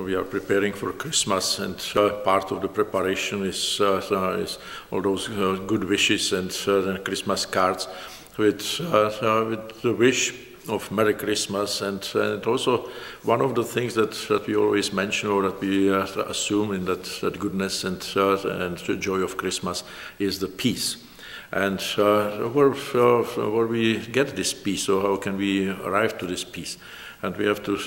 We are preparing for Christmas, and part of the preparation is all those good wishes and Christmas cards with the wish of Merry Christmas, and also one of the things that we always mention, or that we assume in that goodness and the joy of Christmas, is the peace. And where we get this peace, or how can we arrive to this peace? And we have to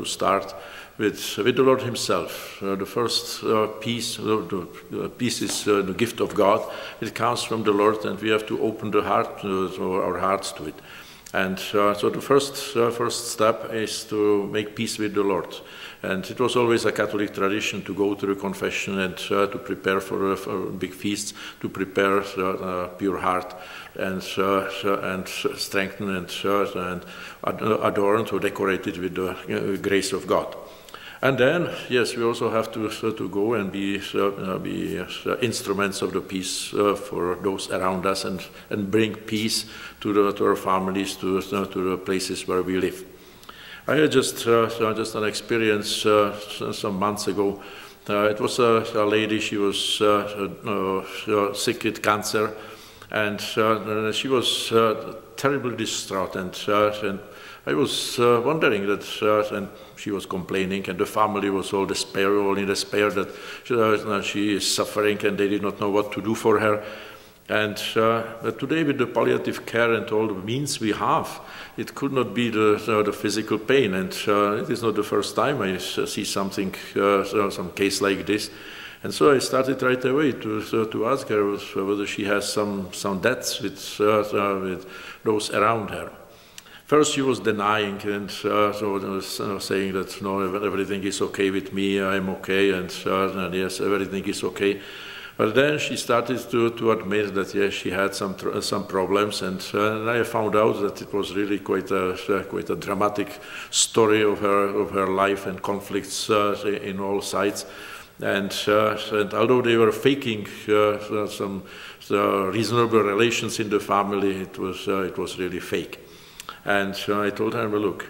start with the Lord Himself. The first peace, the peace is the gift of God. It comes from the Lord, and we have to open the heart, our hearts to it. And so the first step is to make peace with the Lord. And it was always a Catholic tradition to go to the confession and to prepare for big feasts, to prepare pure heart and strengthen and adorn, to decorate it with the grace of God. And then, yes, we also have to go and be instruments of the peace for those around us, and bring peace to our families, to the places where we live. I had just an experience some months ago. It was a lady. She was sick with cancer, and she was terribly distraught. And I was wondering that, and she was complaining, and the family was all in despair that she is suffering, and they did not know what to do for her. And but today, with the palliative care and all the means we have, it could not be the physical pain. And it is not the first time I see some case like this. And so I started right away to ask her whether she has some debts with those around her. First, she was denying, and saying that no, everything is okay with me, I'm okay, and yes, everything is okay. But then she started to admit that yes, she had some problems, and I found out that it was really quite a dramatic story of her life, and conflicts in all sides. And although they were faking some reasonable relations in the family, it was really fake. And I told her, well, look,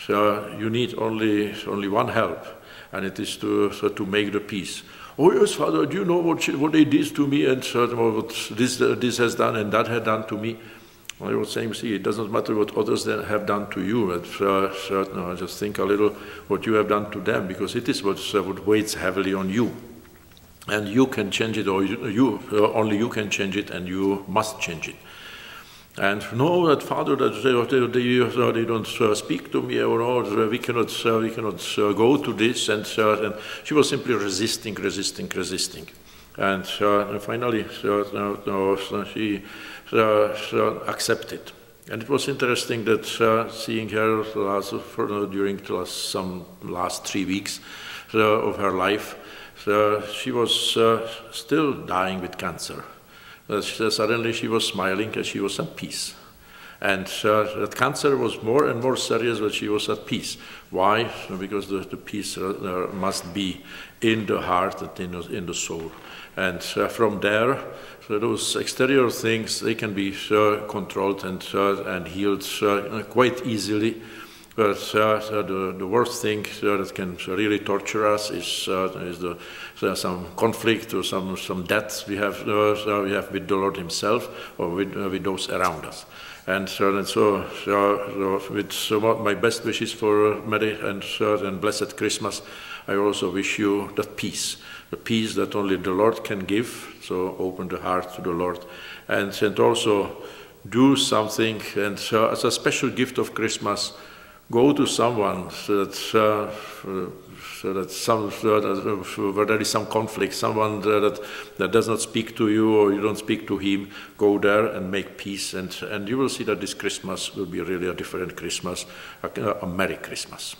you need only one help, and it is to make the peace. Oh yes, Father, do you know what they did to me, and what this has done and that had done to me? I was saying, see, it doesn't matter what others have done to you, but no, just think a little what you have done to them, because it is what weighs heavily on you. And you can change it, or only you can change it, and you must change it. And no, that Father, that they don't speak to me, or no, we cannot go to this, and she was simply resisting. And finally, she accepted. And it was interesting that seeing her during the last 3 weeks of her life, she was still dying with cancer. Suddenly she was smiling, and she was at peace. And that cancer was more and more serious, but she was at peace. Why? Because the peace must be in the heart and in the soul. And from there, those exterior things, they can be controlled and healed quite easily. But the worst thing that can really torture us is some conflict or some debt we have with the Lord Himself, or with those around us. And so with my best wishes for Merry and Blessed Christmas, I also wish you that peace, the peace that only the Lord can give. So open the heart to the Lord, and also do something. And as a special gift of Christmas, go to someone where there is some conflict, someone that does not speak to you, or you don't speak to him. Go there and make peace, and you will see that this Christmas will be really a different Christmas, a Merry Christmas.